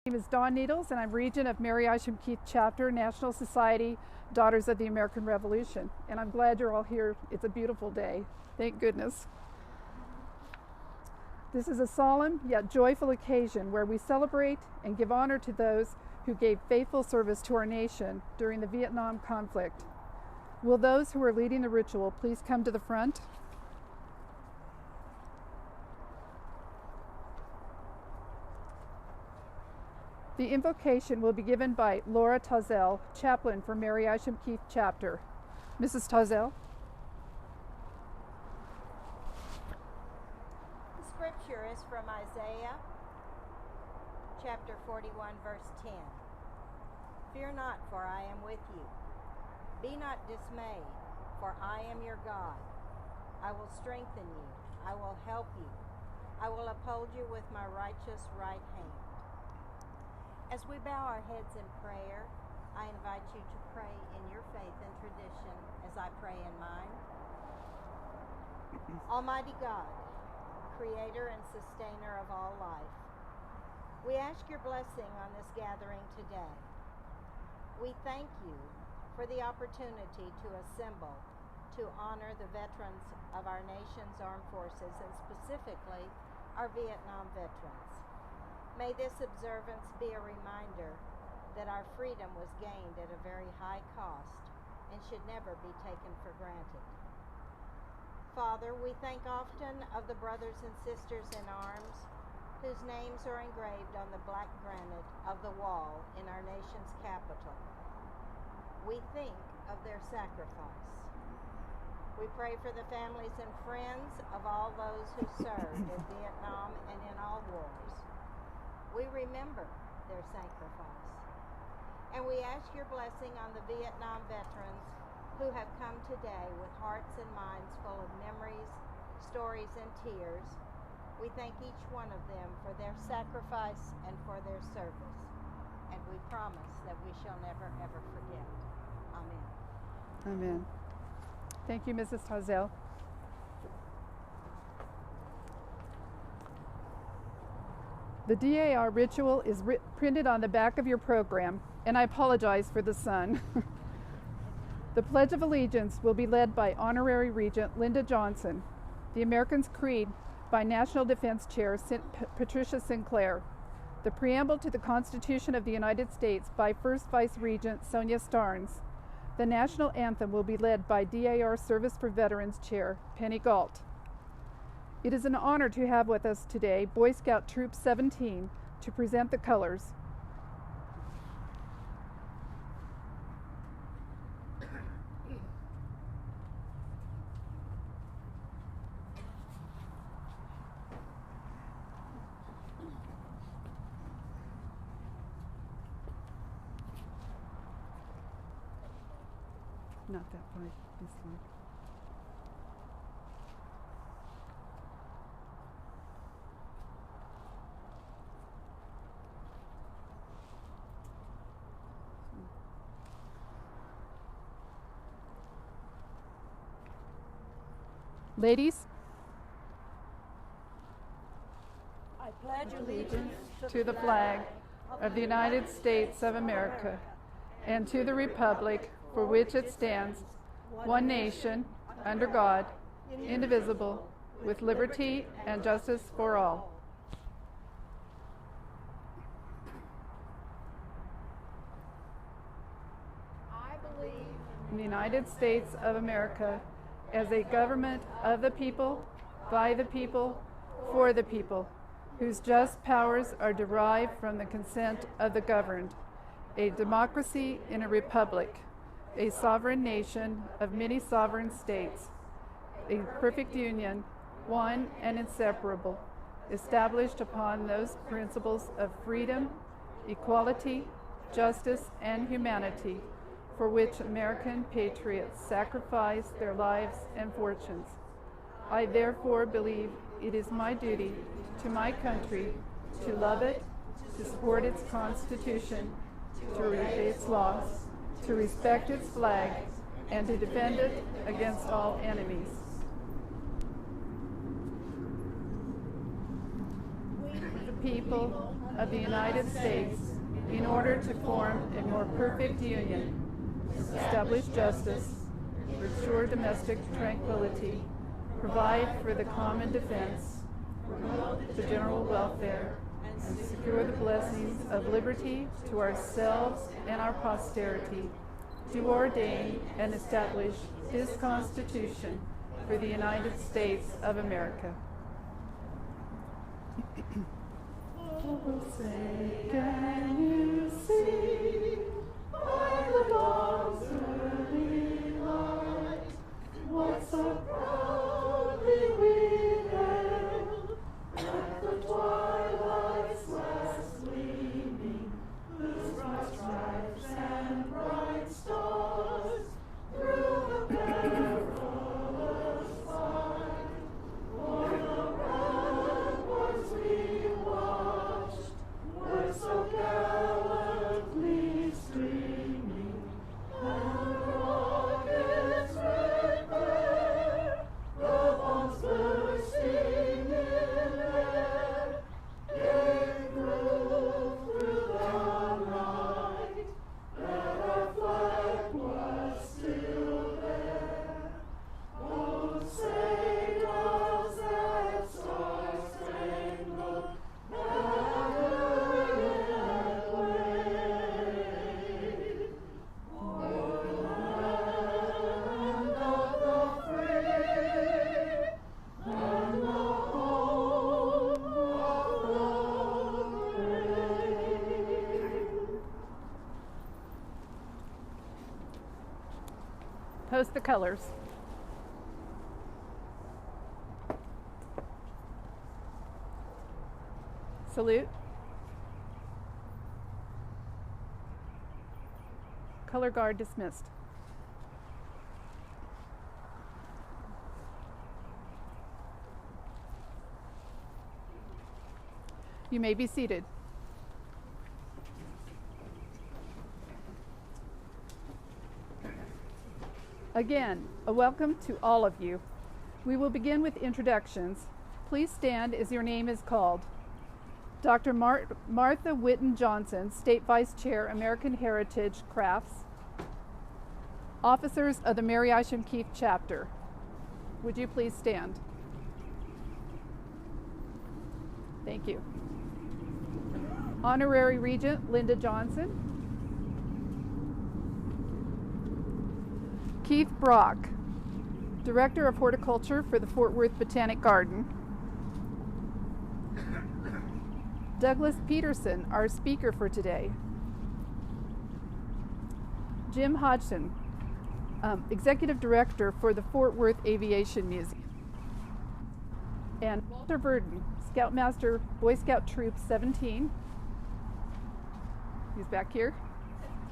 My name is Dawn Needles, and I'm Regent of Mary Isham Keith Chapter, National Society, Daughters of the American Revolution. And I'm glad you're all here. It's a beautiful day. Thank goodness. This is a solemn yet joyful occasion where we celebrate and give honor to those who gave faithful service to our nation during the Vietnam conflict. Will those who are leading the ritual please come to the front? The invocation will be given by Laura Tazel, chaplain for Mary Isham Keith Chapter. Mrs. Tazel. The scripture is from Isaiah chapter 41, verse 10. Fear not, for I am with you. Be not dismayed, for I am your God. I will strengthen you. I will help you. I will uphold you with my righteous right hand. As we bow our heads in prayer, I invite you to pray in your faith and tradition as I pray in mine. Almighty God, creator and sustainer of all life, we ask your blessing on this gathering today. We thank you for the opportunity to assemble to honor the veterans of our nation's armed forces, and specifically our Vietnam veterans. May this observance be a reminder that our freedom was gained at a very high cost and should never be taken for granted. Father, we think often of the brothers and sisters in arms whose names are engraved on the black granite of the wall in our nation's capital. We think of their sacrifice. We pray for the families and friends of all those who served in Vietnam and in all wars. We remember their sacrifice. And we ask your blessing on the Vietnam veterans who have come today with hearts and minds full of memories, stories, and tears. We thank each one of them for their sacrifice and for their service. And we promise that we shall never, ever forget. Amen. Amen. Thank you, Mrs. Tazel. The DAR ritual is printed on the back of your program, and I apologize for the sun. The Pledge of Allegiance will be led by Honorary Regent Linda Johnson, the American's Creed by National Defense Chair Patricia Sinclair, the Preamble to the Constitution of the United States by First Vice Regent Sonia Starnes. The National Anthem will be led by DAR Service for Veterans Chair Penny Galt. It is an honor to have with us today Boy Scout Troop 17 to present the colors. Not that part, this one. Ladies, I pledge allegiance to the flag of the United States of America and to the republic for which it stands, one nation, under God, indivisible, with liberty and justice for all. I believe In the United States of America as a government of the people, by the people, for the people, whose just powers are derived from the consent of the governed, a democracy in a republic, a sovereign nation of many sovereign states, a perfect union, one and inseparable, established upon those principles of freedom, equality, justice, and humanity, for which American patriots sacrificed their lives and fortunes. I therefore believe it is my duty to my country to love it, to support its Constitution, to obey its laws, to respect its flag, and to defend it against all enemies. we The people of the United States in order to form a more perfect union, establish justice, restore domestic tranquility, provide for the common defense, promote the general welfare, and secure the blessings of liberty to ourselves and our posterity, do ordain and establish this Constitution for the United States of America. Say, can you see by the dawn's early light what so proudly we hailed at the twilight's last gleaming, whose bright stripes and bright stars through the perilous fight o'er the ramparts we watched were so gallantly streaming, and the rocket's red glare, the bombs bursting in air, gave proof through the night that our flag was still there. Oh, say does that star-spangled banner yet wave o'er the land of the free and the home of the brave? Post the colors. Salute. Color guard dismissed. You may be seated. Again, a welcome to all of you. We will begin with introductions. Please stand as your name is called. Dr. Martha Whitten Johnson, State Vice Chair, American Heritage Crafts. Officers of the Mary Isham Keith Chapter. Would you please stand? Thank you. Honorary Regent Linda Johnson. Keith Brock, Director of Horticulture for the Fort Worth Botanic Garden. Douglas Peterson, our speaker for today. Jim Hodgson, Executive Director for the Fort Worth Aviation Museum. And Walter Burden, Scoutmaster, Boy Scout Troop 17. He's back here.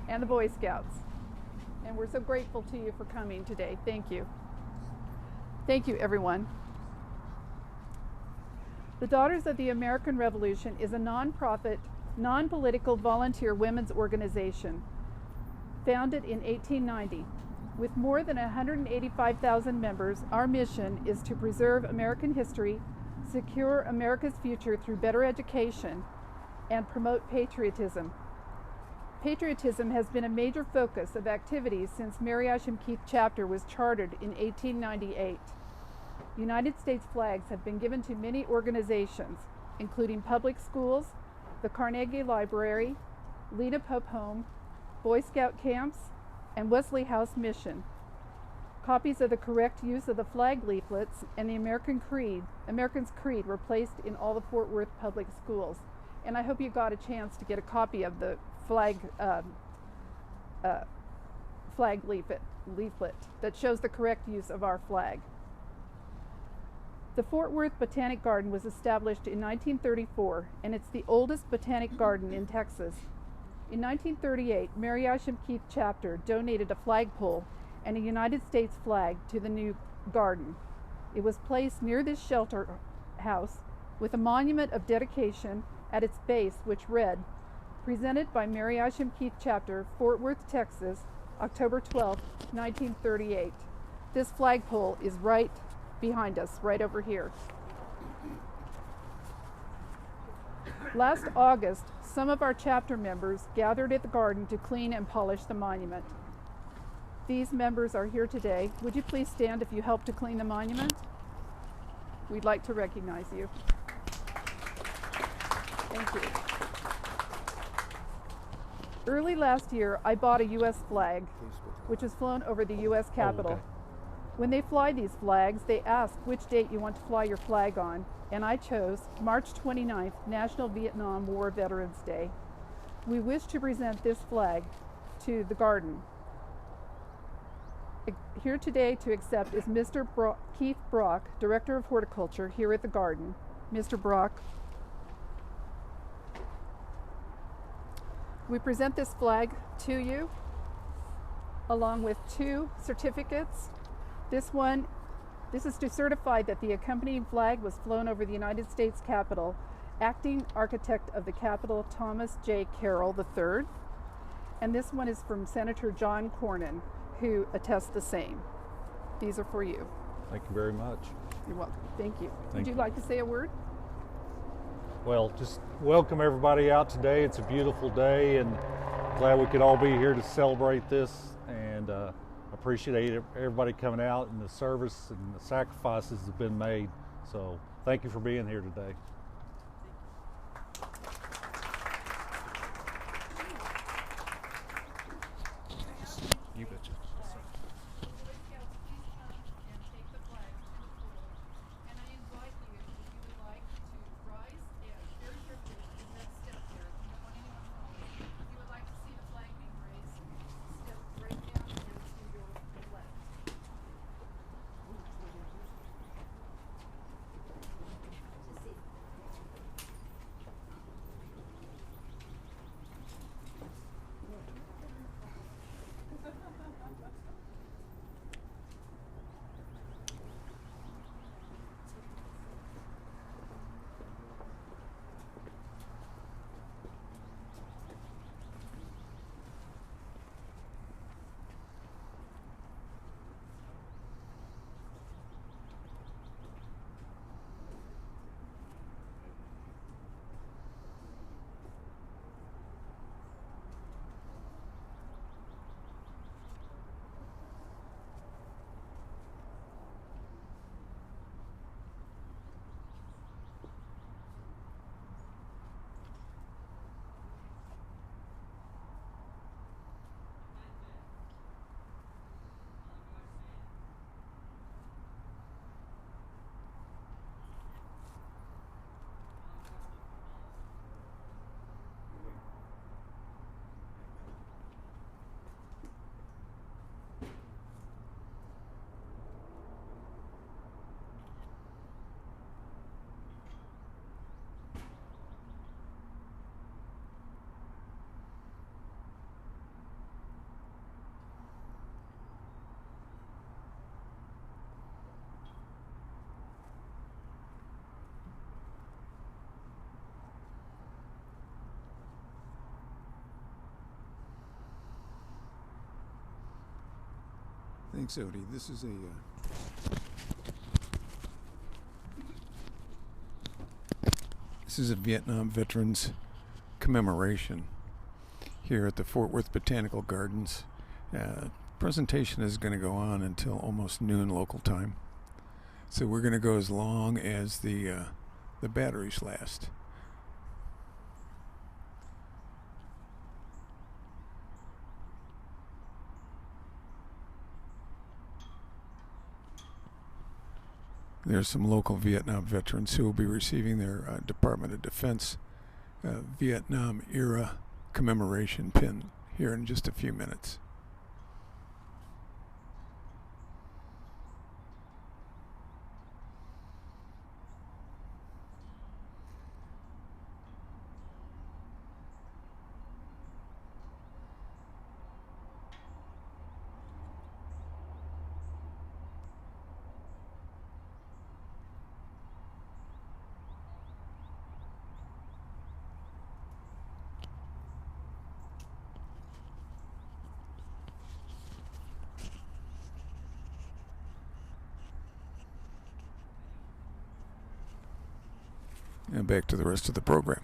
And the Boy Scouts. And we're so grateful to you for coming today. Thank you. Thank you, everyone. The Daughters of the American Revolution is a nonprofit, non-political volunteer women's organization founded in 1890. With more than 185,000 members, our mission is to preserve American history, secure America's future through better education, and promote patriotism. Patriotism has been a major focus of activities since Mary Isham Keith Chapter was chartered in 1898. United States flags have been given to many organizations, including public schools, the Carnegie Library, Lena Pope Home, Boy Scout camps, and Wesley House Mission. Copies of the correct use of the flag leaflets and the American's Creed were placed in all the Fort Worth public schools. And I hope you got a chance to get a copy of the flag leaflet that shows the correct use of our flag. The Fort Worth Botanic Garden was established in 1934, and it's the oldest botanic garden in Texas. In 1938, Mary Isham Keith Chapter donated a flagpole and a United States flag to the new garden. It was placed near this shelter house with a monument of dedication at its base which read, "Presented by Mary Isham Keith Chapter, Fort Worth, Texas, October 12, 1938. This flagpole is right behind us, right over here. Last August, some of our chapter members gathered at the garden to clean and polish the monument. These members are here today. Would you please stand if you helped to clean the monument? We'd like to recognize you. Thank you. Early last year, I bought a U.S. flag, which is flown over the U.S. Capitol. Oh, okay. When they fly these flags, they ask which date you want to fly your flag on, and I chose March 29th, National Vietnam War Veterans Day. We wish to present this flag to the garden. Here today to accept is Mr. Keith Brock, Director of Horticulture here at the garden. Mr. Brock. We present this flag to you along with 2 certificates. This is to certify that the accompanying flag was flown over the United States Capitol. Acting Architect of the Capitol, Thomas J. Carroll III. And this one is from Senator John Cornyn, who attests the same. These are for you. Thank you very much. You're welcome. Thank you. Thank Would you you. like to say a word? Well, just welcome everybody out today. It's a beautiful day, and glad we could all be here to celebrate this, and appreciate everybody coming out and the service and the sacrifices that have been made. So thank you for being here today. You betcha. Thanks, Odie. This is a Vietnam Veterans Commemoration here at the Fort Worth Botanical Gardens. Presentation is going to go on until almost noon local time, so we're going to go as long as the batteries last. There's some local Vietnam veterans who will be receiving their Department of Defense Vietnam era commemoration pin here in just a few minutes. And back to the rest of the program.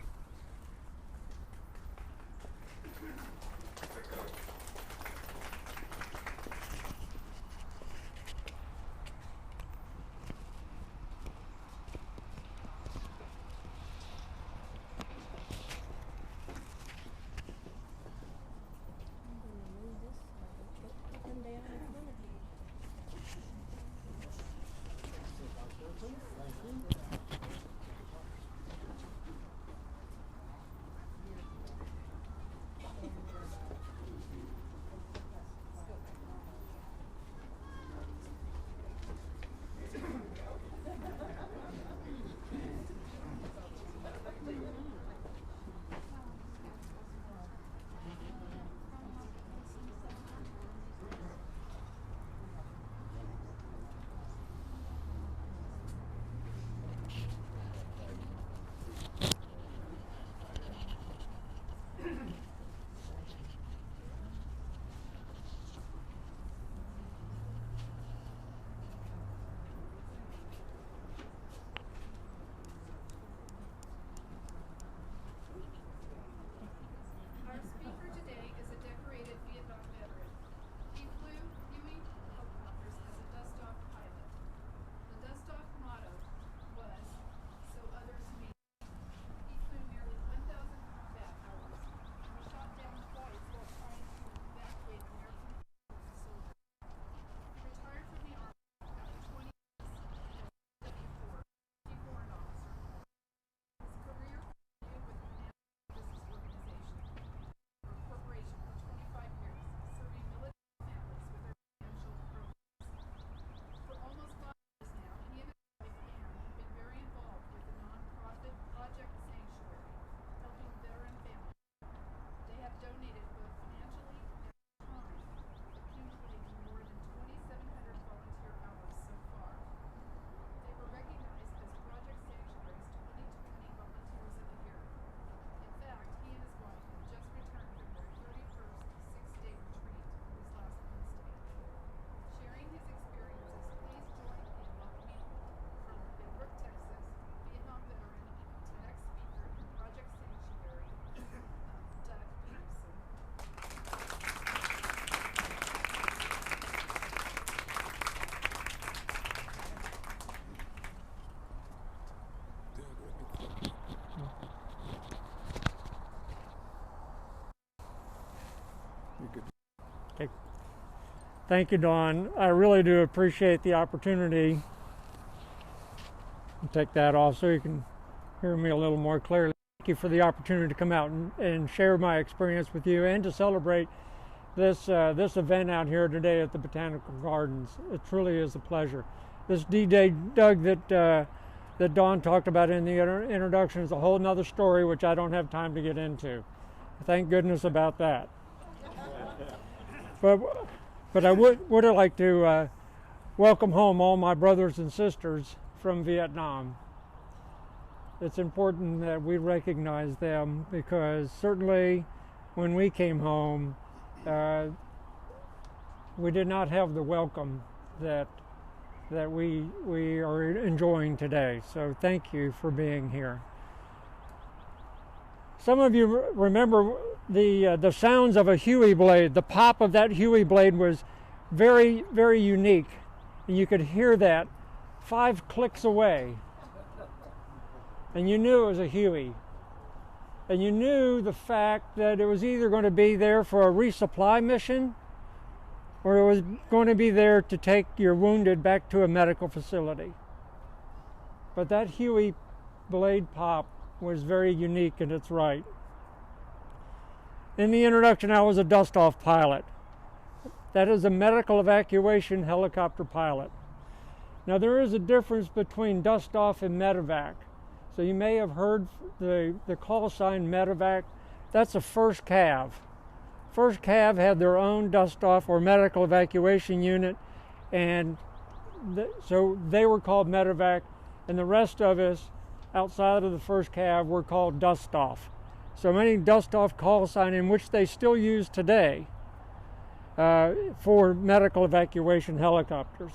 climactic. Thank you, Dawn. I really do appreciate the opportunity. I'll take that off so you can hear me a little more clearly. Thank you for the opportunity to come out and share my experience with you and to celebrate this event out here today at the Botanical Gardens. It truly is a pleasure. This D-Day, Doug, that Dawn talked about in the introduction is a whole nother story which I don't have time to get into. Thank goodness about that. But I would like to welcome home all my brothers and sisters from Vietnam. It's important that we recognize them because certainly when we came home, we did not have the welcome that we are enjoying today. So thank you for being here. Some of you remember the sounds of a Huey blade. The pop of that Huey blade was very, very unique. And you could hear that 5 clicks away. And you knew it was a Huey. And you knew the fact that it was either going to be there for a resupply mission or it was going to be there to take your wounded back to a medical facility. But that Huey blade pop was very unique in its right. In the introduction, I was a dust-off pilot. That is a medical evacuation helicopter pilot. Now there is a difference between dust-off and medevac. So you may have heard the call sign medevac. That's a first cav. First cav had their own dust-off or medical evacuation unit, and so they were called medevac, and the rest of us outside of the first cav were called dust-off. So many dust-off call sign in which they still use today for medical evacuation helicopters.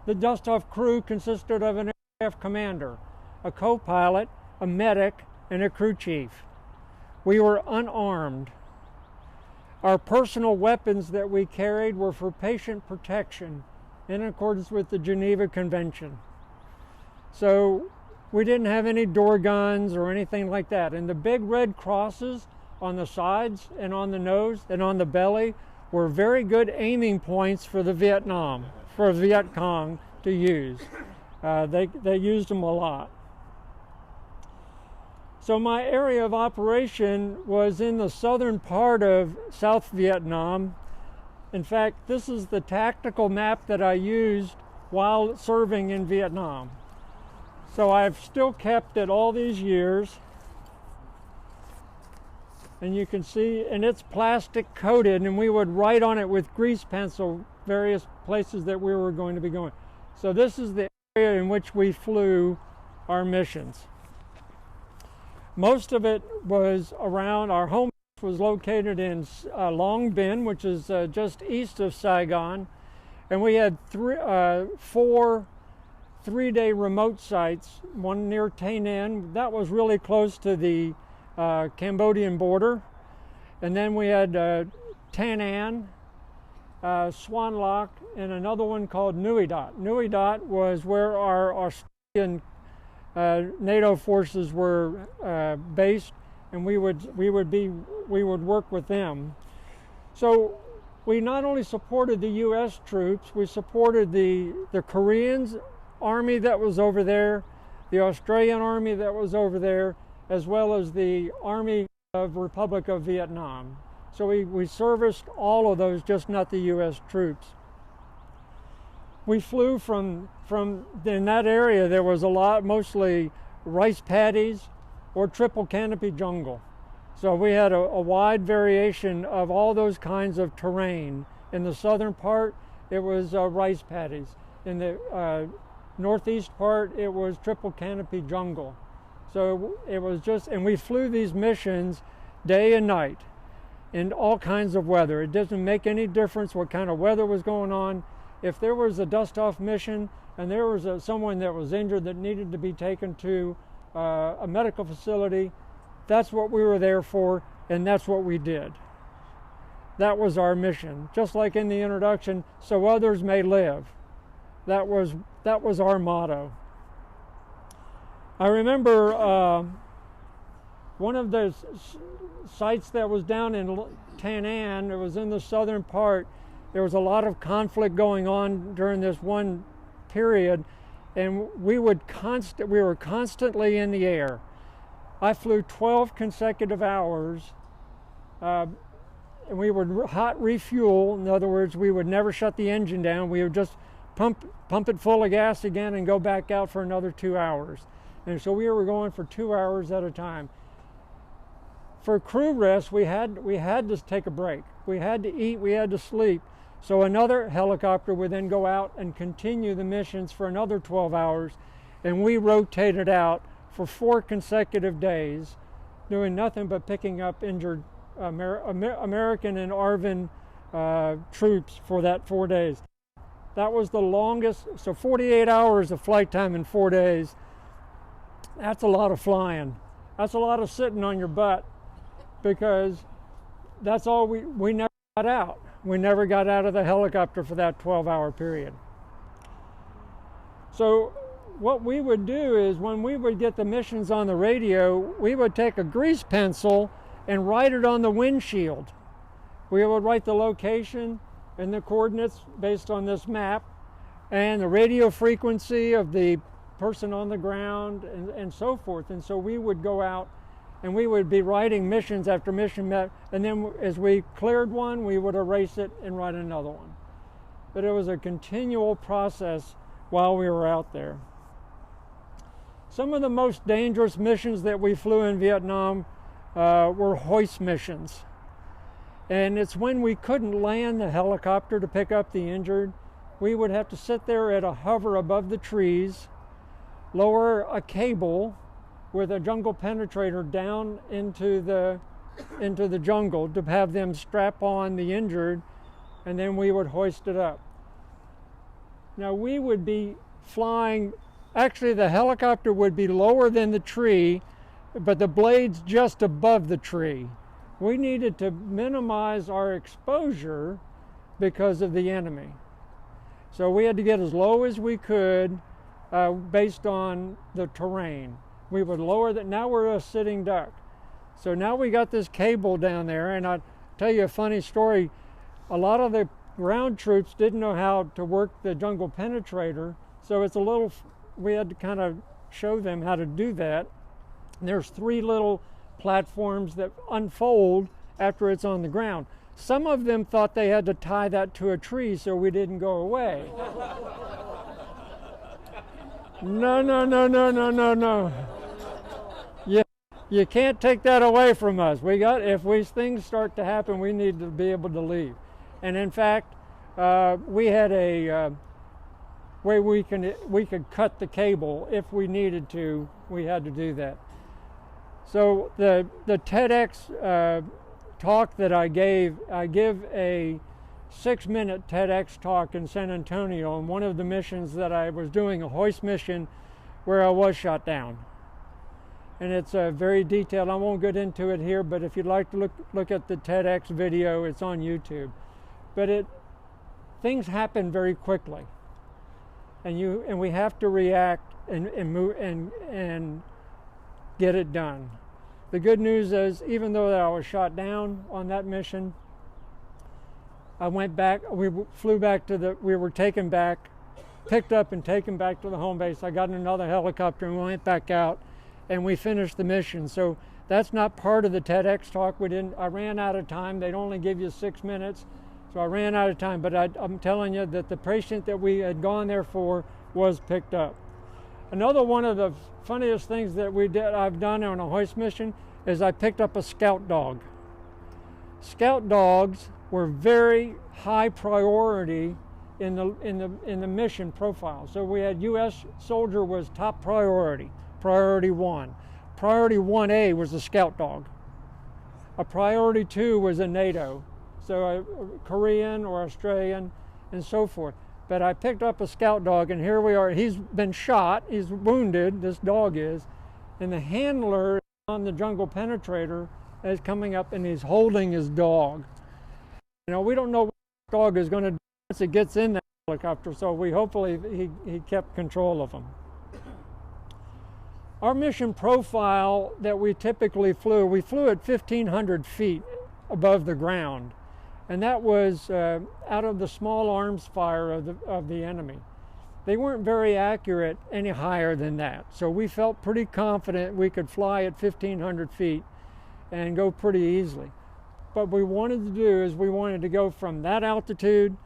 The dust-off crew consisted of an aircraft commander, a co-pilot, a medic, and a crew chief. We were unarmed. Our personal weapons that we carried were for patient protection in accordance with the Geneva Convention. So we didn't have any door guns or anything like that. And the big red crosses on the sides and on the nose and on the belly were very good aiming points for the Viet Cong to use. They used them a lot. So my area of operation was in the southern part of South Vietnam. In fact, this is the tactical map that I used while serving in Vietnam. So I've still kept it all these years. And you can see, and it's plastic coated, and we would write on it with grease pencil various places that we were going to be going. So this is the area in which we flew our missions. Most of it was around, our home was located in Long Binh, which is just east of Saigon. And we had 4 3-day remote sites, one near Tay Ninh. That was really close to the Cambodian border. And then we had Tan An, Swan Loc, and another one called Nui Dat. Nui Dat was where our Australian NATO forces were based, and we would work with them. So we not only supported the U.S. troops, we supported the Koreans army that was over there, the Australian army that was over there, as well as the Army of Republic of Vietnam. So we serviced all of those, just not the U.S. troops. We flew from in that area. There was a lot, mostly rice paddies or triple canopy jungle. So we had a wide variation of all those kinds of terrain. In the southern part, it was rice paddies. In the northeast part, it was triple canopy jungle. So it was just, and we flew these missions day and night in all kinds of weather. It doesn't make any difference what kind of weather was going on. If there was a dust-off mission and there was someone that was injured that needed to be taken to a medical facility, that's what we were there for, and that's what we did. That was our mission. Just like in the introduction, so others may live. That was our motto. I remember one of the sites that was down in Tanan, it was in the southern part, there was a lot of conflict going on during this one period, and we were constantly in the air. I flew 12 consecutive hours, and we would hot refuel. In other words, we would never shut the engine down. We would just pump it full of gas again and go back out for another 2 hours. And so we were going for 2 hours at a time. For crew rest, we had to take a break. We had to eat, we had to sleep. So another helicopter would then go out and continue the missions for another 12 hours, and we rotated out for 4 consecutive days, doing nothing but picking up injured American and ARVN troops for that 4 days. That was the longest, so 48 hours of flight time in 4 days. That's a lot of flying. That's a lot of sitting on your butt, because that's all we never got out. We never got out of the helicopter for that 12-hour period. So what we would do is, when we would get the missions on the radio, we would take a grease pencil and write it on the windshield. We would write the location and the coordinates based on this map, and the radio frequency of the person on the ground, and so forth. And so we would go out and we would be writing missions after mission, and then as we cleared one, we would erase it and write another one. But it was a continual process while we were out there. Some of the most dangerous missions that we flew in Vietnam were hoist missions. And it's when we couldn't land the helicopter to pick up the injured. We would have to sit there at a hover above the trees, lower a cable with a jungle penetrator down into the jungle to have them strap on the injured, and then we would hoist it up. Now we would be flying, actually the helicopter would be lower than the tree, but the blade's just above the tree. We needed to minimize our exposure because of the enemy. So we had to get as low as we could based on the terrain. We would lower that. Now we're a sitting duck. So now we got this cable down there, and I'll tell you a funny story. A lot of the ground troops didn't know how to work the jungle penetrator, so it's a little, we had to kind of show them how to do that. And there's 3 little platforms that unfold after it's on the ground. Some of them thought they had to tie that to a tree so we didn't go away. No. You can't take that away from us. If these things start to happen, we need to be able to leave. And in fact, we had a way we could cut the cable if we needed to. We had to do that. So the TEDx talk that I give a 6-minute TEDx talk in San Antonio on one of the missions that I was doing, a hoist mission where I was shot down. And it's very detailed. I won't get into it here, but if you'd like to look at the TEDx video, it's on YouTube. But things happen very quickly, and we have to react and move and get it done. The good news is, even though I was shot down on that mission, I went back. We flew back we were taken back, picked up and taken back to the home base. I got in another helicopter and we went back out, and we finished the mission. So that's not part of the TEDx talk. I ran out of time. They'd only give you 6 minutes, so I ran out of time. But I'm telling you that the patient that we had gone there for was picked up. Another one of the funniest things that I've done on a hoist mission is I picked up a scout dog. Scout dogs were very high priority in the mission profile. So we had U.S. soldier was top priority, priority 1. Priority 1A was a scout dog. A priority 2 was a NATO, so a Korean or Australian, and so forth. But I picked up a scout dog, and here we are. He's been shot, he's wounded, this dog is, and the handler on the jungle penetrator is coming up and he's holding his dog. You know, we don't know what the dog is going to do once it gets in the helicopter, so hopefully he kept control of him. Our mission profile that we typically flew, we flew at 1,500 feet above the ground, and that was out of the small arms fire of the enemy. They weren't very accurate any higher than that, so we felt pretty confident we could fly at 1,500 feet and go pretty easily. What we wanted to do is we wanted to go from that altitude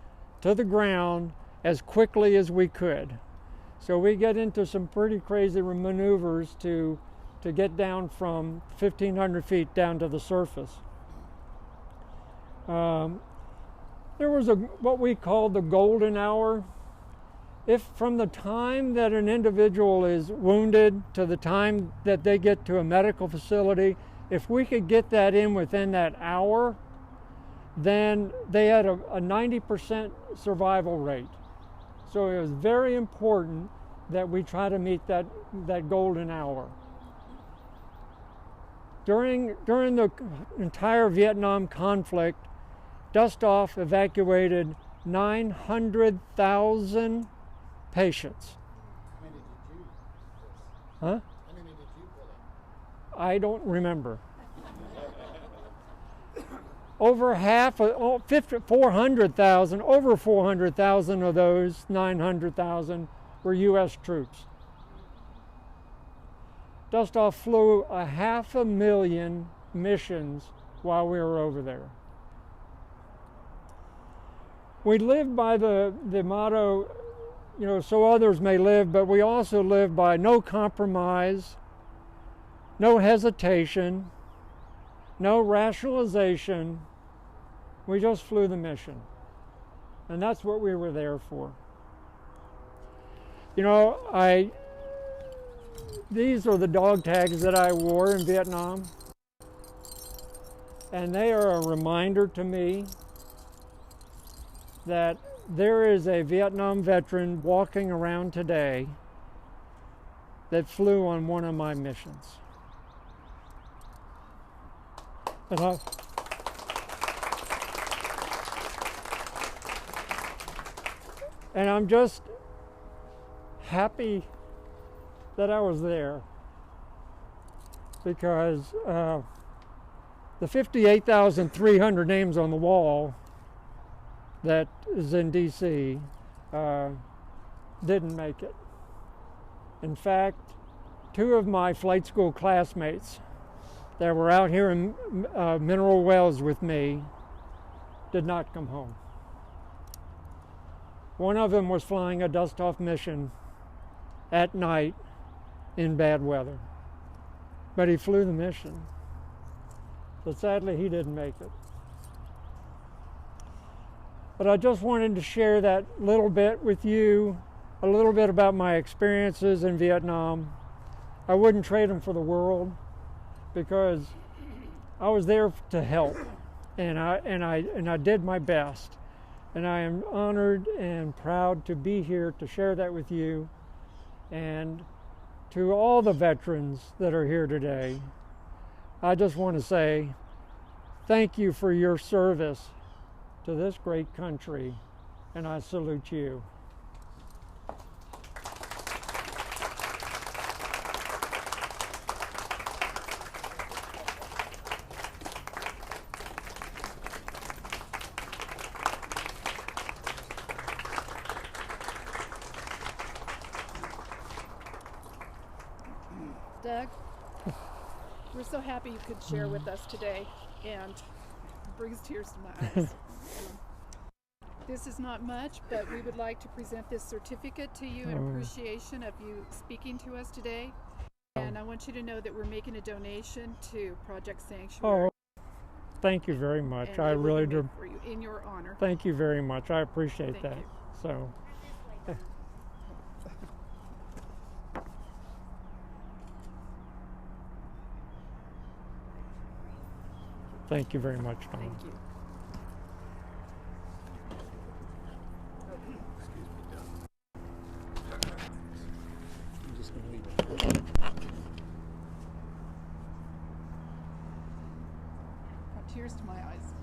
to the ground as quickly as we could. So we get into some pretty crazy maneuvers to get down from 1,500 feet down to the surface. There was what we call the golden hour. If from the time that an individual is wounded to the time that they get to a medical facility, if we could get that in within that hour, then they had a 90% survival rate. So it was very important that we try to meet that golden hour. During the entire Vietnam conflict, Dust-Off evacuated 900,000 patients. How many did you pull? Huh? How many did you pull in? I don't remember. Over half, 400,000, over 400,000 of those 900,000 were U.S. troops. Dust-Off flew 500,000 missions while we were over there. We lived by the motto, you know, so others may live, but we also live by no compromise, no hesitation, no rationalization. We just flew the mission. And that's what we were there for. You know, these are the dog tags that I wore in Vietnam. And they are a reminder to me that there is a Vietnam veteran walking around today that flew on one of my missions. And I'm just happy that I was there, because the 58,300 names on the wall that is in DC didn't make it. In fact, 2 of my flight school classmates that were out here in Mineral Wells with me did not come home. One of them was flying a Dust-Off mission at night in bad weather, but he flew the mission. But sadly, he didn't make it. But I just wanted to share that little bit with you, a little bit about my experiences in Vietnam. I wouldn't trade them for the world, because I was there to help, and I did my best. And I am honored and proud to be here to share that with you, and to all the veterans that are here today. I just want to say thank you for your service to this great country, and I salute you. Doug, we're so happy you could share with us today, and it brings tears to my eyes. This is not much, but we would like to present this certificate to you in appreciation of you speaking to us today. And I want you to know that we're making a donation to Project Sanctuary. Oh, thank you very much. And I it will really be do. made for you in your honor. Thank you very much. I appreciate Thank that. you. So. Thank you very much, Tom. Thank you. I'm just going to leave it. Brought tears to my eyes.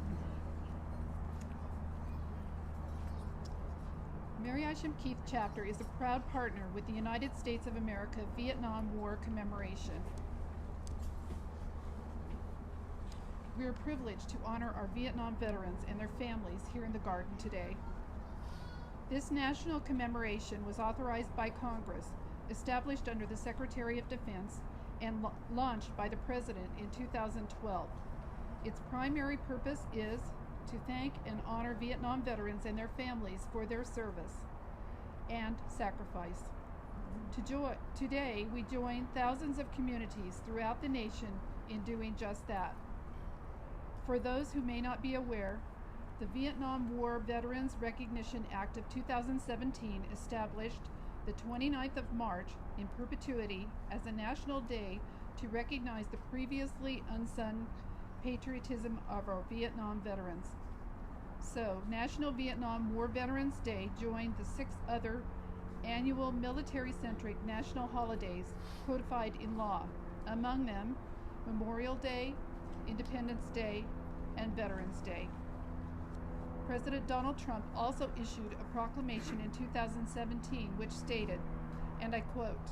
Mary Isham Keith Chapter is a proud partner with the United States of America Vietnam War Commemoration. We are privileged to honor our Vietnam veterans and their families here in the garden today. This national commemoration was authorized by Congress, established under the Secretary of Defense, and launched by the President in 2012. Its primary purpose is to thank and honor Vietnam veterans and their families for their service and sacrifice. Today, we join thousands of communities throughout the nation in doing just that. For those who may not be aware, the Vietnam War Veterans Recognition Act of 2017 established the 29th of March in perpetuity as a national day to recognize the previously unsung patriotism of our Vietnam veterans. So, National Vietnam War Veterans Day joined the 6 other annual military-centric national holidays codified in law, among them Memorial Day, Independence Day, and Veterans Day. President Donald Trump also issued a proclamation in 2017 which stated, and I quote,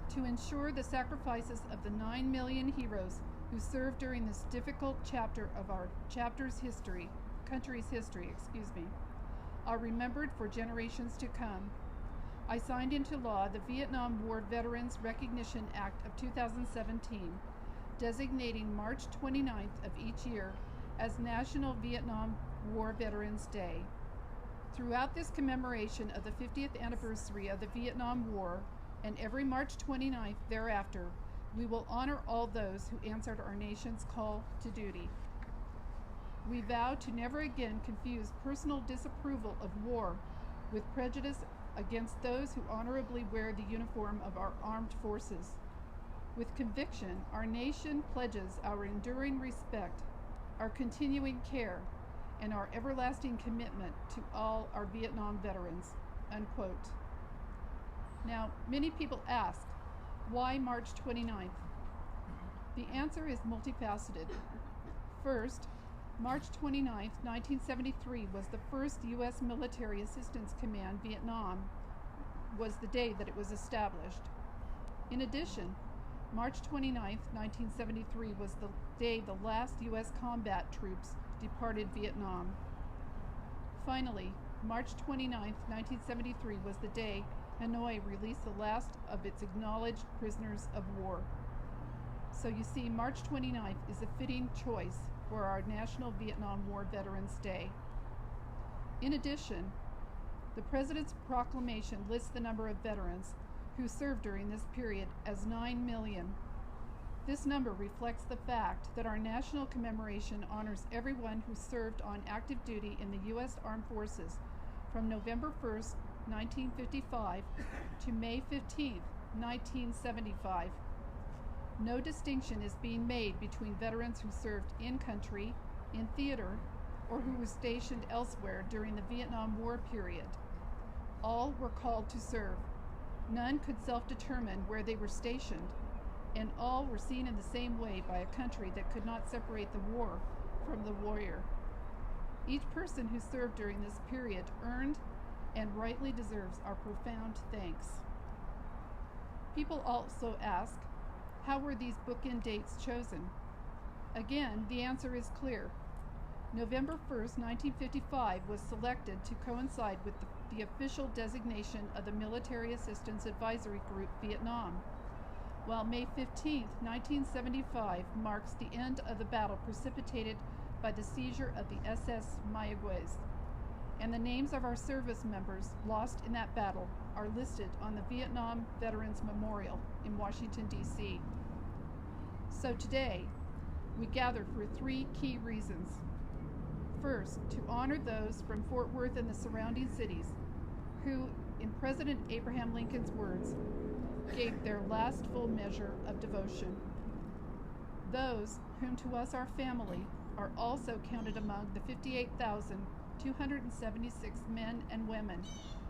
"To ensure the sacrifices of the 9 million heroes who served during this difficult chapter of our country's history, are remembered for generations to come. I signed into law the Vietnam War Veterans Recognition Act of 2017, designating March 29th of each year as National Vietnam War Veterans Day. Throughout this commemoration of the 50th anniversary of the Vietnam War, and every March 29th thereafter, we will honor all those who answered our nation's call to duty. We vow to never again confuse personal disapproval of war with prejudice against those who honorably wear the uniform of our armed forces. With conviction, our nation pledges our enduring respect, our continuing care, and our everlasting commitment to all our Vietnam veterans." Unquote. Now, many people ask, why March 29th? The answer is multifaceted. First, March 29th, 1973 was the first U.S. Military Assistance Command Vietnam was the day that it was established. In addition, March 29th, 1973 was the day the last U.S. combat troops departed Vietnam. Finally, March 29th, 1973 was the day Hanoi released the last of its acknowledged prisoners of war. So you see, March 29th is a fitting choice for our National Vietnam War Veterans Day. In addition, the President's proclamation lists the number of veterans who served during this period as 9 million. This number reflects the fact that our national commemoration honors everyone who served on active duty in the U.S. Armed Forces from November 1st, 1955 to May 15th, 1975. No distinction is being made between veterans who served in country, in theater, or who were stationed elsewhere during the Vietnam War period. All were called to serve. None could self-determine where they were stationed, and all were seen in the same way by a country that could not separate the war from the warrior. Each person who served during this period earned and rightly deserves our profound thanks. People also ask, how were these bookend dates chosen? Again, the answer is clear. November 1st, 1955 was selected to coincide with the official designation of the Military Assistance Advisory Group Vietnam, while May 15th, 1975 marks the end of the battle precipitated by the seizure of the SS Mayaguez, and the names of our service members lost in that battle are listed on the Vietnam Veterans Memorial in Washington, D.C. So today, we gather for 3 key reasons. First, to honor those from Fort Worth and the surrounding cities who, in President Abraham Lincoln's words, gave their last full measure of devotion. Those whom to us are family are also counted among the 58,276 men and women,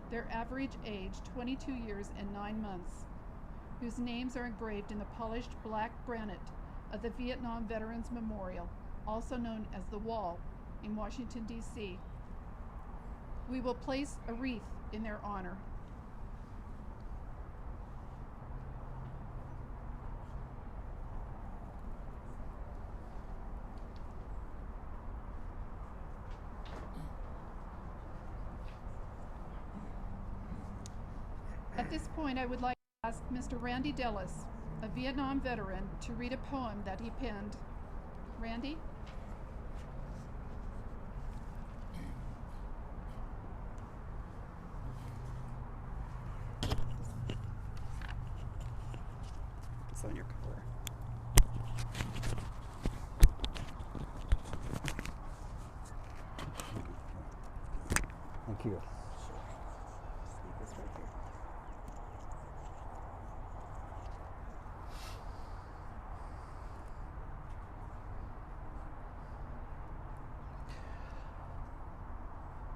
their average age 22 years and 9 months, whose names are engraved in the polished black granite of the Vietnam Veterans Memorial, also known as the Wall, in Washington, D.C. We will place a wreath in their honor. At this point, I would like to ask Mr. Randy Dellis, a Vietnam veteran, to read a poem that he penned. Randy? It's on your cover. Thank you. This right here.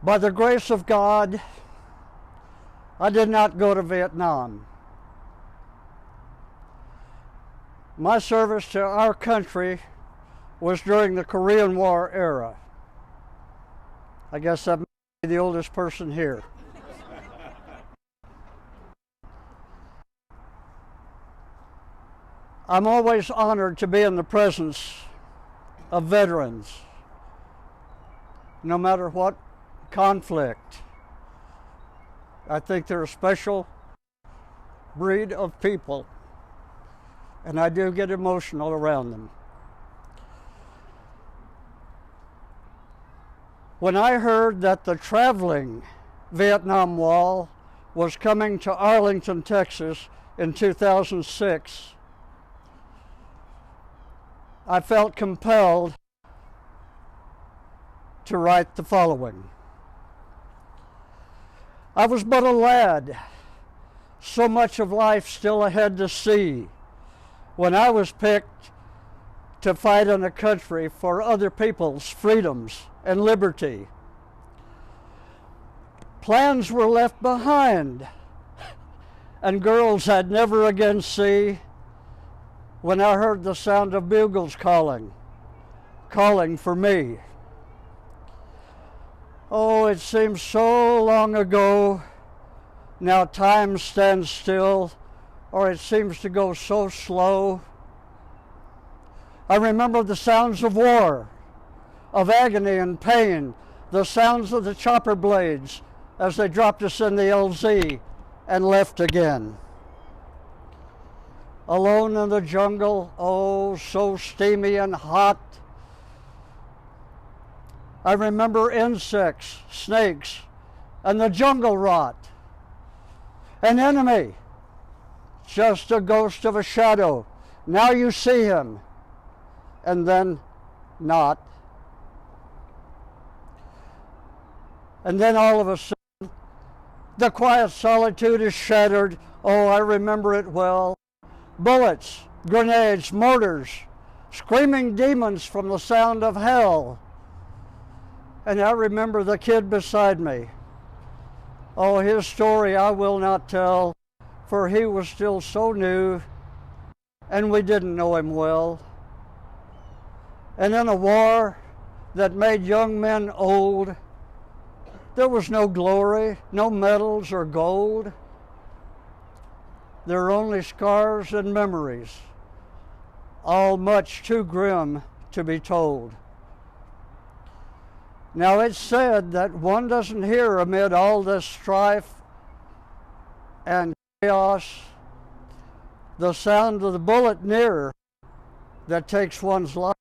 By the grace of God, I did not go to Vietnam. My service to our country was during the Korean War era. I guess I'm the oldest person here. I'm always honored to be in the presence of veterans, no matter what conflict. I think they're a special breed of people, and I do get emotional around them. When I heard that the traveling Vietnam Wall was coming to Arlington, Texas in 2006, I felt compelled to write the following. I was but a lad, so much of life still ahead to see, when I was picked to fight in a country for other people's freedoms and liberty. Plans were left behind, and girls I'd never again see, when I heard the sound of bugles calling for me. Oh, it seems so long ago, now time stands still, or it seems to go so slow. I remember the sounds of war, of agony and pain, the sounds of the chopper blades as they dropped us in the LZ and left again. Alone in the jungle, oh, so steamy and hot. I remember insects, snakes, and the jungle rot. An enemy, just a ghost of a shadow. Now you see him, and then not. And then all of a sudden, the quiet solitude is shattered. Oh, I remember it well. Bullets, grenades, mortars, screaming demons from the sound of hell. And I remember the kid beside me. Oh, his story I will not tell, for he was still so new, and we didn't know him well. And in a war that made young men old, there was no glory, no medals or gold. There are only scars and memories, all much too grim to be told. Now it's said that one doesn't hear amid all this strife and chaos the sound of the bullet near that takes one's life.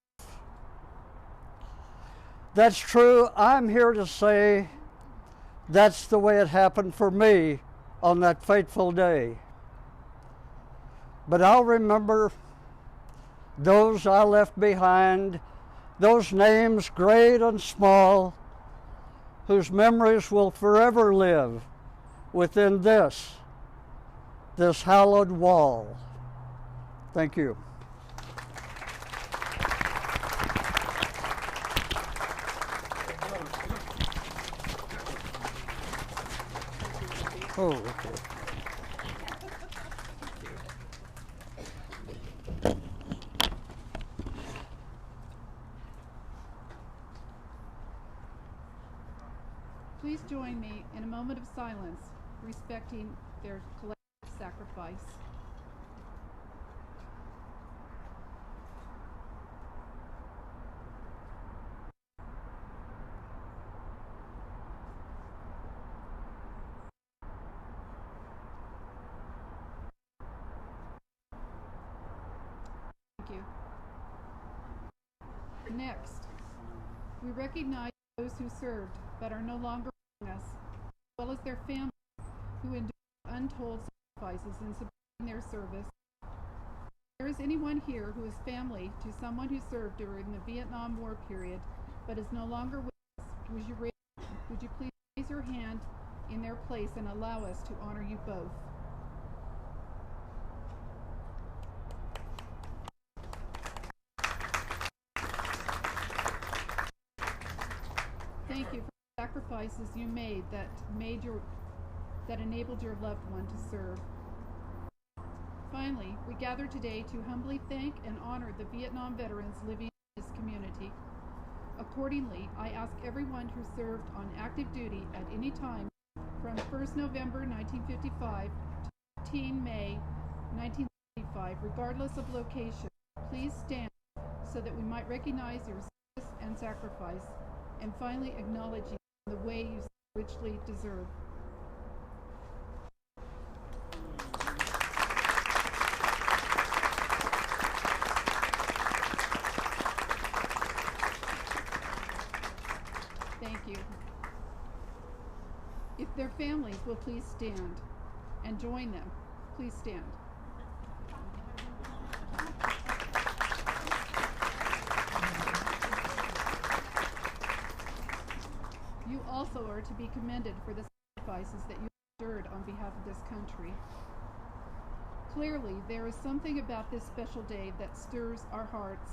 That's true. I'm here to say that's the way it happened for me on that fateful day. But I'll remember those I left behind, those names great and small, whose memories will forever live within this hallowed wall. Thank you. Oh, okay. Please join me in a moment of silence, respecting their collective sacrifice. Thank you. Next, we recognize those who served but are no longer among us, as well as their families who endured untold sacrifices in supporting their service. If there is anyone here who is family to someone who served during the Vietnam War period but is no longer with us, would you please raise your hand in their place and allow us to honor you both? Thank you for the sacrifices you made that enabled your loved one to serve. Finally, we gather today to humbly thank and honor the Vietnam veterans living in this community. Accordingly, I ask everyone who served on active duty at any time from 1st November 1955 to 15 May 1975, regardless of location, please stand so that we might recognize your service and sacrifice, and finally acknowledge you in the way you richly deserve. Thank you. If their families will please stand and join them, please stand. You also are to be commended for the sacrifices that you endured on behalf of this country. Clearly, there is something about this special day that stirs our hearts.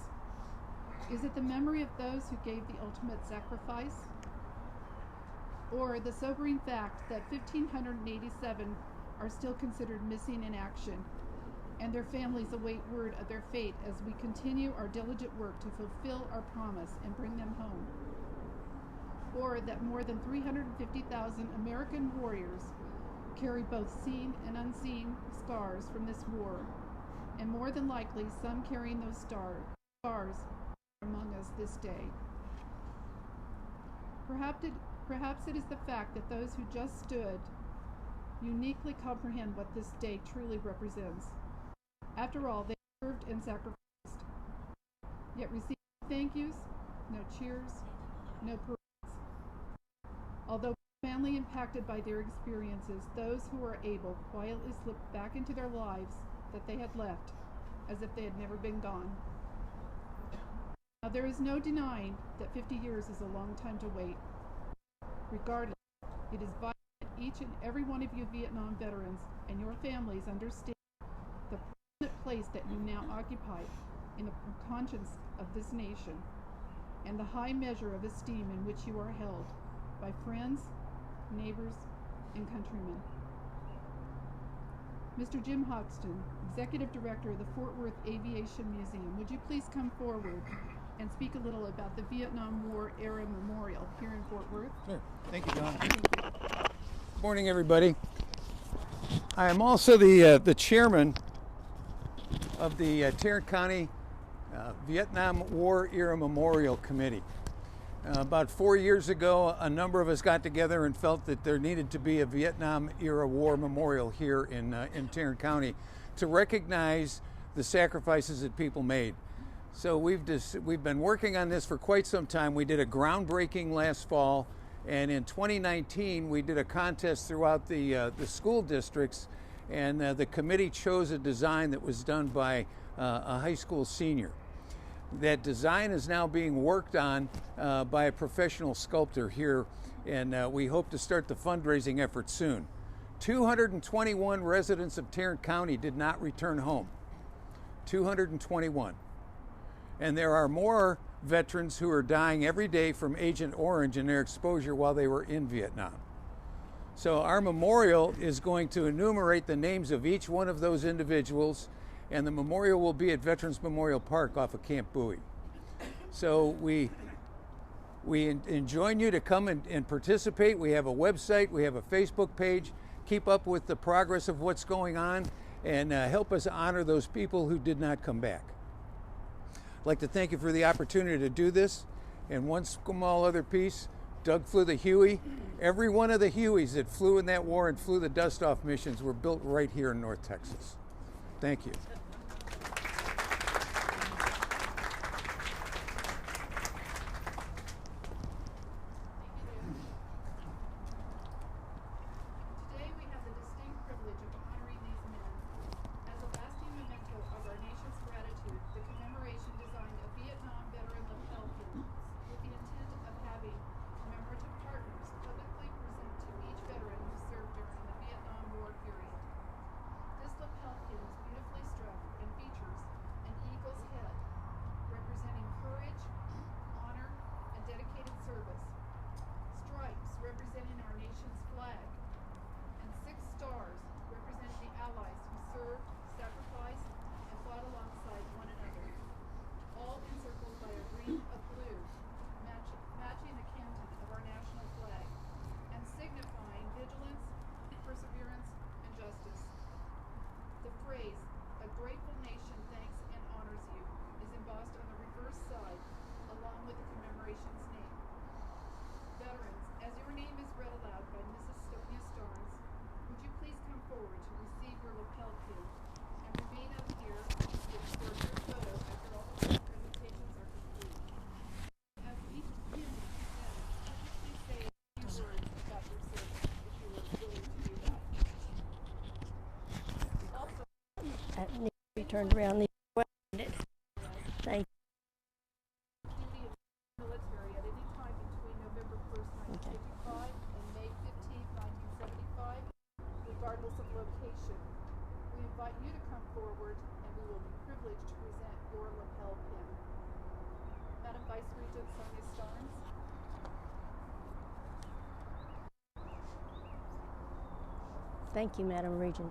Is it the memory of those who gave the ultimate sacrifice? Or the sobering fact that 1,587 are still considered missing in action, and their families await word of their fate as we continue our diligent work to fulfill our promise and bring them home? Or that more than 350,000 American warriors carry both seen and unseen scars from this war, and more than likely some carrying those scars are among us this day. Perhaps it is the fact that those who just stood uniquely comprehend what this day truly represents. After all, they served and sacrificed, yet received no thank yous, no cheers, no parades. Although profoundly impacted by their experiences, those who were able quietly slipped back into their lives that they had left, as if they had never been gone. Now, there is no denying that 50 years is a long time to wait. Regardless, it is vital that each and every one of you Vietnam veterans and your families understand the prominent place that you now occupy in the conscience of this nation, and the high measure of esteem in which you are held by friends, neighbors, and countrymen. Mr. Jim Hoxton, Executive Director of the Fort Worth Aviation Museum, would you please come forward and speak a little about the Vietnam War Era Memorial here in Fort Worth? Sure. Thank you, Donna. Thank you. Good morning, everybody. I am also the chairman of the Tarrant County Vietnam War Era Memorial Committee. About 4 years ago, a number of us got together and felt that there needed to be a Vietnam era war memorial here in Tarrant County to recognize the sacrifices that people made. So we've been working on this for quite some time. We did a groundbreaking last fall, and in 2019 we did a contest throughout the school districts, and the committee chose a design that was done by a high school senior. That design is now being worked on by a professional sculptor here, and we hope to start the fundraising effort soon. 221 residents of Tarrant County did not return home. 221. And there are more veterans who are dying every day from Agent Orange and their exposure while they were in Vietnam. So our memorial is going to enumerate the names of each one of those individuals, and the memorial will be at Veterans Memorial Park off of Camp Bowie. So we We enjoin you to come and participate. We have a website, we have a Facebook page. Keep up with the progress of what's going on and help us honor those people who did not come back. I'd like to thank you for the opportunity to do this. And one small other piece, Doug flew the Huey. Every one of the Hueys that flew in that war and flew the dust-off missions were built right here in North Texas. Thank you. Today we have the distinct privilege of honoring these men. As a lasting memento of our nation's gratitude, the commemoration designed a Vietnam veteran lapel pin with the intent of having commemorative partners publicly present to each veteran who served during the Vietnam War period. This lapel pin is beautifully struck and features an eagle's head, representing courage, honor, and dedicated service, stripes representing our nation's flag, and 6 stars representing the allies who served, sacrificed, and fought alongside one another, all encircled by a wreath of blue, matching the canton of our national flag, and signifying vigilance, perseverance, and justice. The phrase, "A grateful nation thanks and honors you," is embossed on the reverse side, along with the commemoration's name. Veterans, as your name is read aloud by Mrs. Ms. Starnes, would you please come forward to receive your lapel pin and remain up here to observe your photo after all the presentations are complete. As each pin is presented, would you please say a few words about your service, if you were willing to do that? Also, That needs to be turned around. Thank duty in the military at any time between November 1st, 1955 and May 15th, 1975, regardless of location. We invite you to come forward and we will be privileged to present your lapel pin. Madam Vice Regent Sonia Starnes. Thank you, Madam Regent.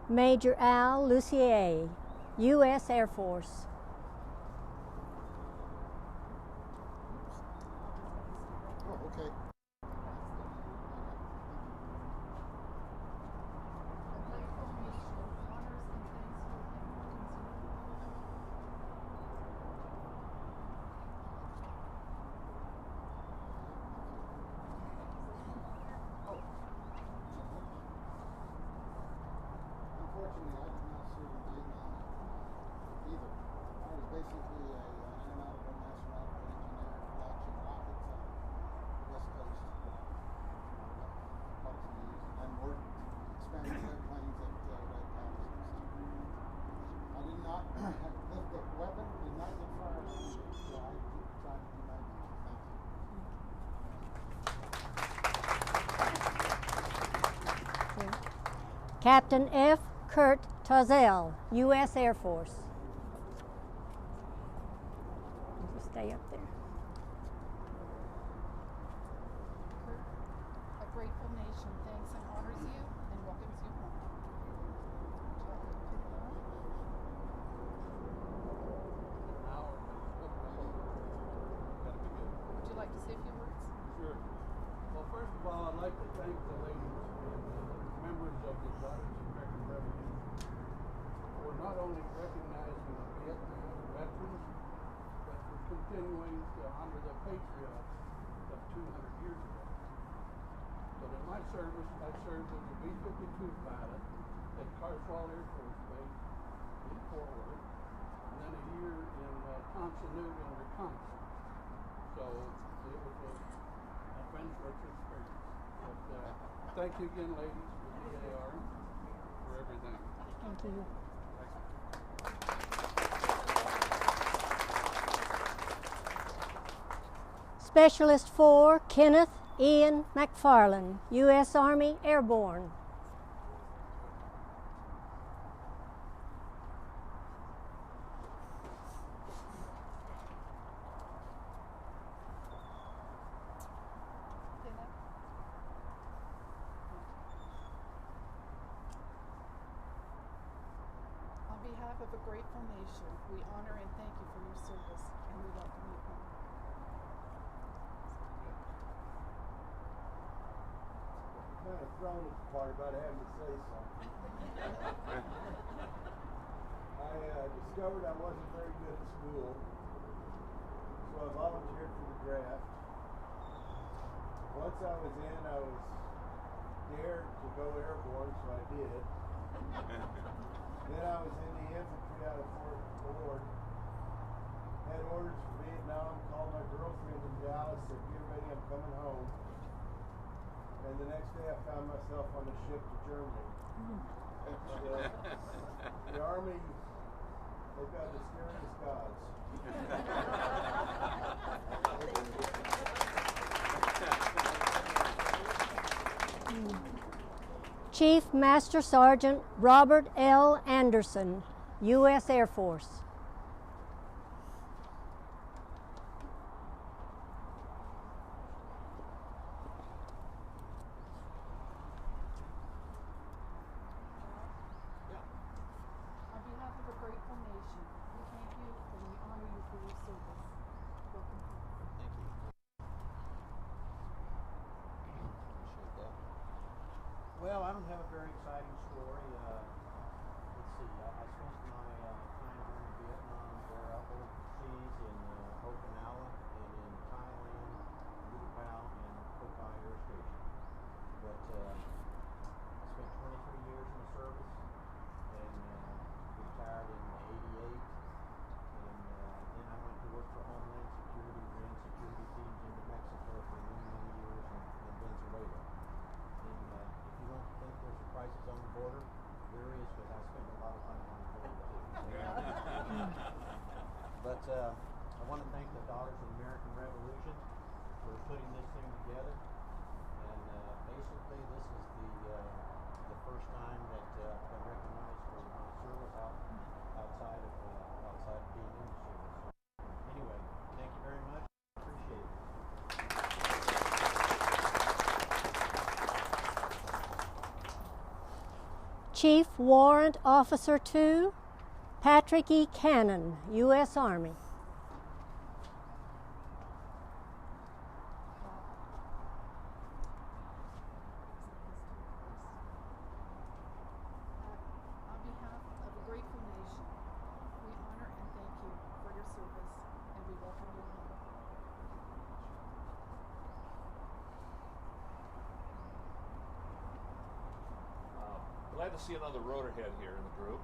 Major Al Lucier, U.S. Air Force. Oh, okay. A grateful nation honors and thanks you and welcomes you. Unfortunately, I did not serve in Vietnam either. I was basically an aeronautical master operator engineer launching rockets on the west coast approximately years, and worked expanding airplanes at Wright Patterson. I did not lift a weapon, did not get firearms, so I tried to do my duty. Thank you. Captain F. Kurt Tazell, U.S. Air Force. Just stay up there. Kurt, a grateful nation thanks and honors you and welcomes you home. Would you like to say a few words? Sure. Well, first of all, I'd like to thank the ladies and members of the Daughters of American Revolution for not only recognizing the Vietnam veterans, but for continuing to honor the patriots of 200 years ago. But in my service, I served as a B-52 pilot at Carswell Air Force Base in Fort Worth, and then a year in Thompson Newt in reconnaissance. So it was a adventurous experience. But thank you again, ladies, for DAR, for everything. Thank you. Specialist 4, Kenneth Ian McFarland, U.S. Army Airborne. On behalf of a grateful nation, we honor and thank you for your service, and we welcome you home. thrown apart about having to say something. I discovered I wasn't very good at school, so I volunteered for the draft. Once I was in, I was dared to go airborne, so I did. Then I was in the infantry out of Fort Ord. Had orders for Vietnam, called my girlfriend in Dallas, said, "Get ready, I'm coming home." And the next day I found myself on a ship to Germany. So, the Army, they've got mysterious gods. Chief Master Sergeant Robert L. Anderson, U.S. Air Force. On behalf of a grateful nation, we thank you and we honor you for your service. Welcome home. Thank you. Appreciate that. Well, I don't have a very exciting story. Let's see. I spent my time during Vietnam there out overseas in Okinawa and in Thailand, Lupao, and Kokai Air Station. But I spent 23 years in the service and retired in '88. And then I went to work for Homeland Security, ran security teams into Mexico for many, many years in Venezuela. And if you don't think there's a crisis on the border, there is, because I spend a lot of time on the border too. But I want to thank the Daughters of the American Revolution for putting this thing together. And basically, this is the first time that I've been recognized for my service outside of being in the service. So, anyway, thank you very much. Appreciate it. Chief Warrant Officer 2, Patrick E. Cannon, U.S. Army. On behalf of a grateful nation, we honor and thank you for your service and we welcome you home. Glad to see another Rotorhead here in the group.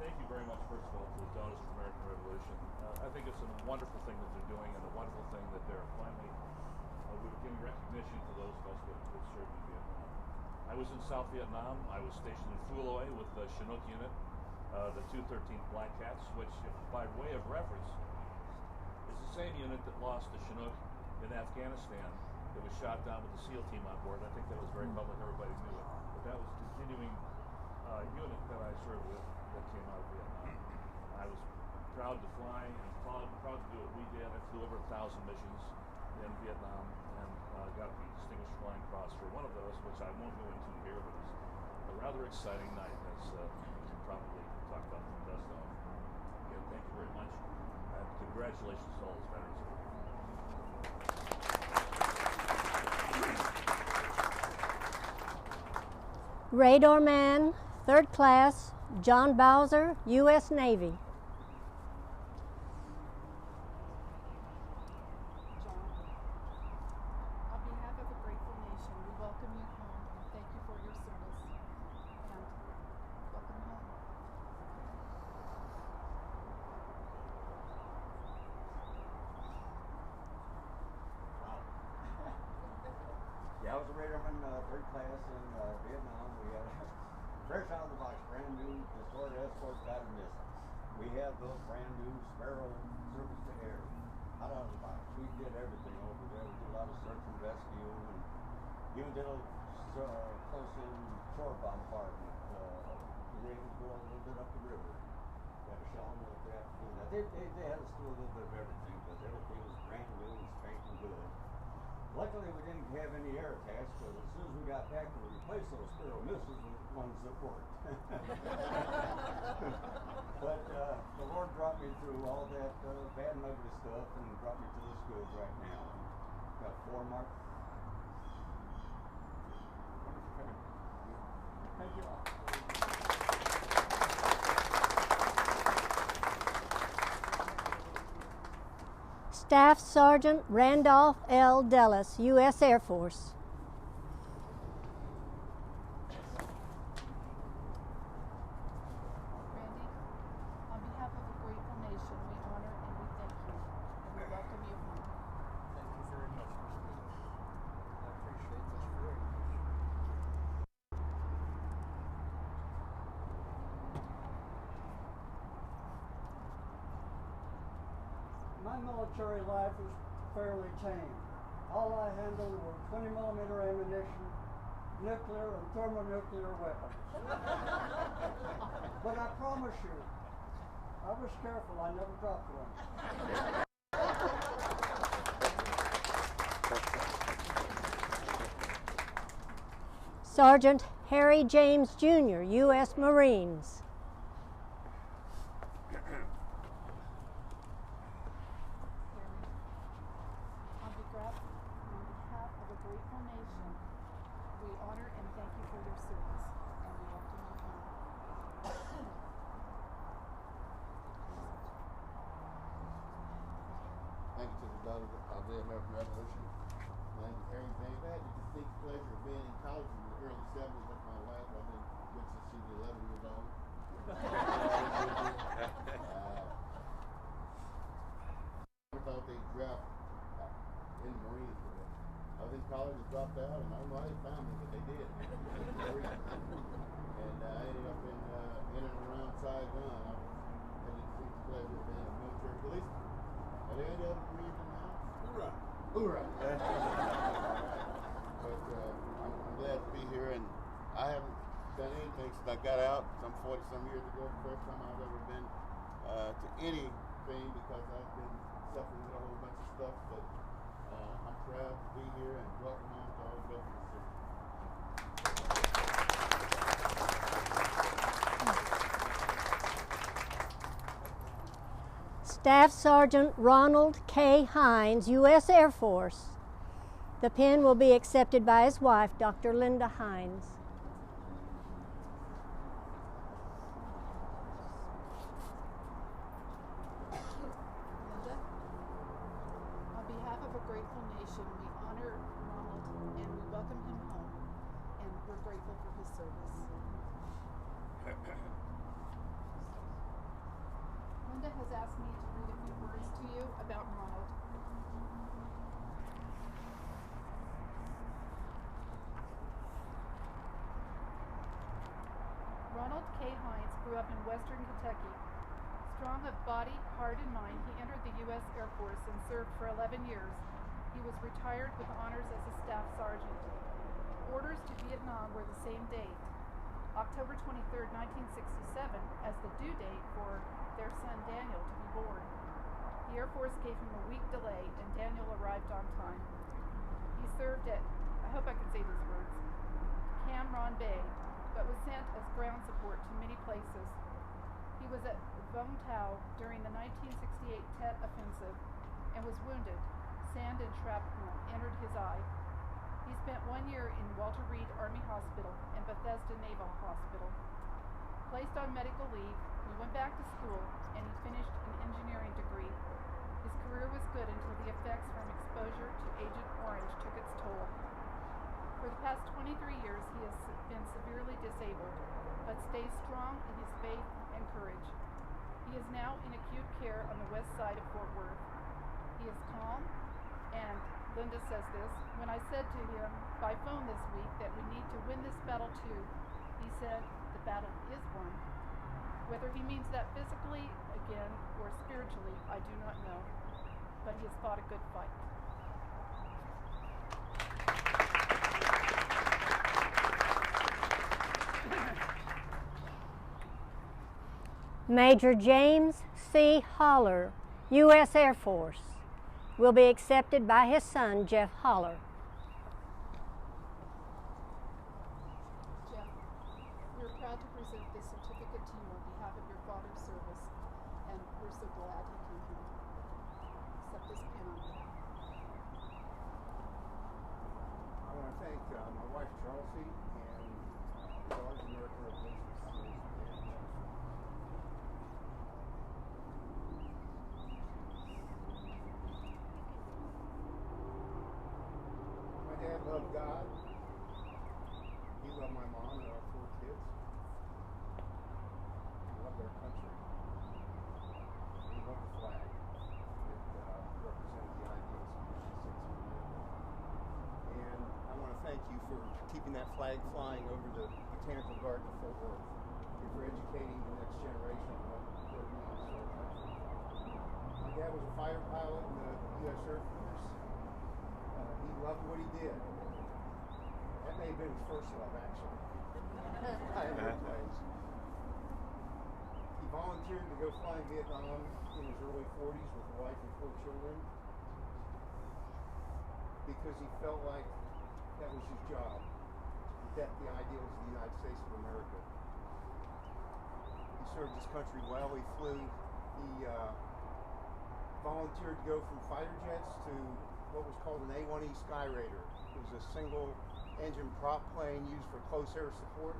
Thank you very much, first of all, to the Daughters of the American Revolution. I think it's a wonderful thing that they're doing, and a wonderful thing that they're finally we're giving recognition to those of us that served in Vietnam. I was in South Vietnam. I was stationed in Phu Loy with the Chinook unit, the 213th Black Cats, which, by way of reference, is the same unit that lost the Chinook in Afghanistan. It was shot down with the SEAL team on board. I think that was very public. Everybody knew it. But that was a continuing unit that I served with that came out of Vietnam. I was proud to fly and proud to do what we did. I flew over 1,000 missions in Vietnam and got the Distinguished Flying Cross for one of those, which I won't go into here, but it was a rather exciting night, as you can probably talk about from the dust off. Again, thank you very much. And congratulations to all those veterans. Radar Man, 3rd Class, John Bowser, U.S. Navy. John, on behalf of a grateful nation, we welcome you home and thank you for your service. And welcome home. Yeah, I was a radarman, 3rd class in Vietnam. We had fresh out of the box, brand new destroyer escort guided missiles. We had those brand new Sparrow surface to air, hot out of the box. We did everything over there. We did a lot of search and rescue, and even did a close-in shore bombardment. We were able to go a little bit up the river. We had a shell and aircraft to do that. They had us do a little bit of everything, but everything was brand new and spanking good. Luckily, we didn't have any air attacks, because as soon as we got back, we replaced those Sparrow missiles with ones that worked. But the Lord brought me through all that bad and ugly stuff and brought me to this good right now. Got 4 Mark Thank you all. Staff Sergeant Randolph L. Dellis, U.S. Air Force. Randy, on behalf of a grateful nation, we honor and we thank you, and we welcome you home. Thank you very much, Ms. Miller. I appreciate this very much. My military life was fairly tame. All I handled were 20-millimeter ammunition, nuclear and thermonuclear weapons. But I promise you, I was careful. I never dropped one. Sergeant Harry James Jr., U.S. Marines. On behalf of a grateful nation, we honor and thank you for your service, and we welcome you home. Thank you to the daughters of the American Revolution. My name is Harry James. I had the distinct pleasure of being in college in the early 70s. That's my wife. I've been with since she was 11 years old. I thought they'd draft in the Marines. I was in college and dropped out, and I don't know how they found me, but they did. And I ended up in and around Saigon. I had the distinct pleasure of being a military policeman. Are there any other Marines in the house? Hoorah! Hoorah! But I'm glad to be here, and I haven't done anything since I got out some 40-some years ago. The first time I've ever been to anything because I've been suffering with a whole bunch of stuff. But I'm proud to be here and welcome home to all the veterans. Staff Sergeant Ronald K. Hines, U.S. Air Force. The pin will be accepted by his wife, Dr. Linda Hines. Linda, on behalf of a grateful nation, we honor Ronald and we welcome him home, and we're grateful for his service. Linda has asked me to read a few words to you about Ronald. Ronald K. Hines grew up in western Kentucky. Strong of body, heart, and mind, he entered the U.S. Air Force and served for 11 years. He was retired with honors as a staff sergeant. Orders to Vietnam were the same date, October 23, 1967, as the due date for their son Daniel to be born. The Air Force gave him a week delay, and Daniel arrived on time. He served at, I hope I can say these words, Cam Ranh Bay, but was sent as ground support to many places. He was at Vung Tau during the 1968 Tet Offensive and was wounded. Sand and shrapnel entered his eye. He spent 1 year in Walter Reed Army Hospital and Bethesda Naval Hospital. Placed on medical leave, he went back to school and he finished an engineering degree. His career was good until the effects from exposure to Agent Orange took its toll. For the past 23 years, he has been severely disabled, but stays strong in his faith and courage. He is now in acute care on the west side of Fort Worth. He is calm, and Linda says this, when I said to him by phone this week that we need to win this battle too, he said, the battle is won. Whether he means that physically, again, or spiritually, I do not know, but he has fought a good fight. Major James C. Holler, U.S. Air Force, will be accepted by his son, Jeff Holler. Jeff, we are proud to present this certificate to you on behalf of your father's service, and we're so glad he came home. Accept this pin on behalf. I want to thank my wife Chelsea and Sergeant American Revolution series. My dad loved God. He loved my mom and our 4 kids. He loved our country. He loved the flag. It represented the ideals of the United States of America. And I want to thank you for keeping that flag flying over the Botanical Garden of Fort Worth and for educating the next generation on what it means to our country. My dad was a fighter pilot in the U.S. Air Force. He loved what he did. That may have been his first love, actually. Flying airplanes. He volunteered to go fly in Vietnam in his early 40s with a wife and 4 children because he felt like that was his job, to protect the ideals of the United States of America. He served his country well. He flew. He volunteered to go from fighter jets to what was called an A-1E Sky Raider. It was a single engine prop plane used for close air support.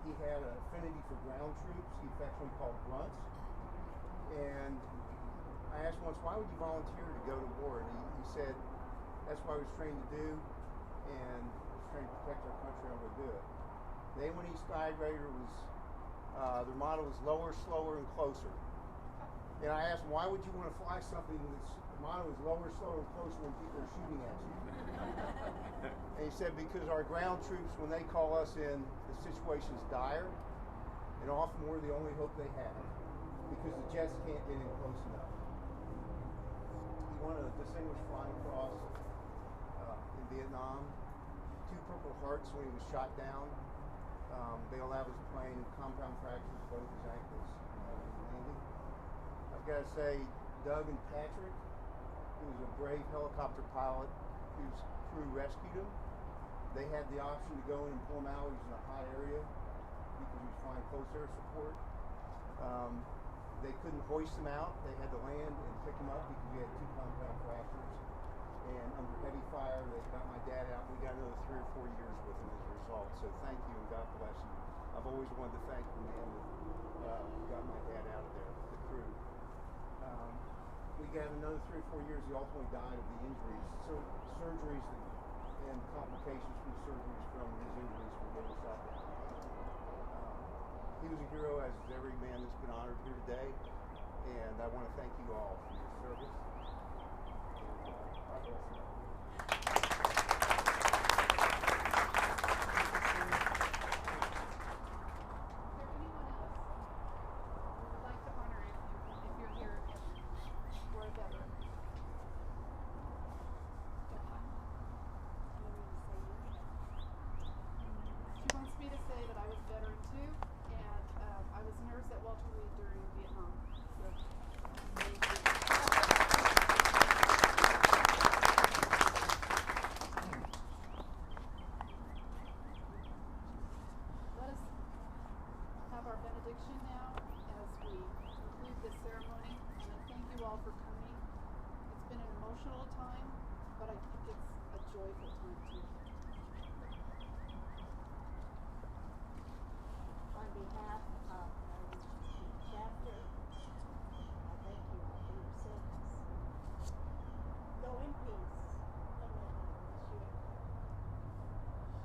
He had an affinity for ground troops. He affectionately called grunts. And I asked once, why would you volunteer to go to war? And he said, that's what I was trained to do, and I was trained to protect our country. I'm going to do it. The A-1E Sky Raider was, their motto was lower, slower, and closer. And I asked him, why would you want to fly something that's the motto is lower, slower, and closer when people are shooting at you? And he said, because our ground troops, when they call us in, the situation's dire, and often we're the only hope they have, because the jets can't get in close enough. He won a Distinguished Flying Cross in Vietnam, 2 Purple Hearts when he was shot down. They allowed his plane compound fractures both his ankles landing. I've got to say, Doug and Patrick, who was a brave helicopter pilot whose crew rescued him. They had the option to go in and pull him out. He was in a high area because he was flying close air support. They couldn't hoist him out. They had to land and pick him up because he had 2 compound fractures. And under heavy fire, they got my dad out. We got another 3 or 4 years with him as a result. So thank you and God bless you. I've always wanted to thank the man that got my dad out of there, the crew. We got another 3 or 4 years. He ultimately died of the injuries, surgeries and complications from the surgeries from his injuries from getting shot down. He was a hero, as is every man that's been honored here today. And I want to thank you all for your service. And God bless you. Now as we conclude this ceremony, and I thank you all for coming. It's been an emotional time, but I think it's a joyful time.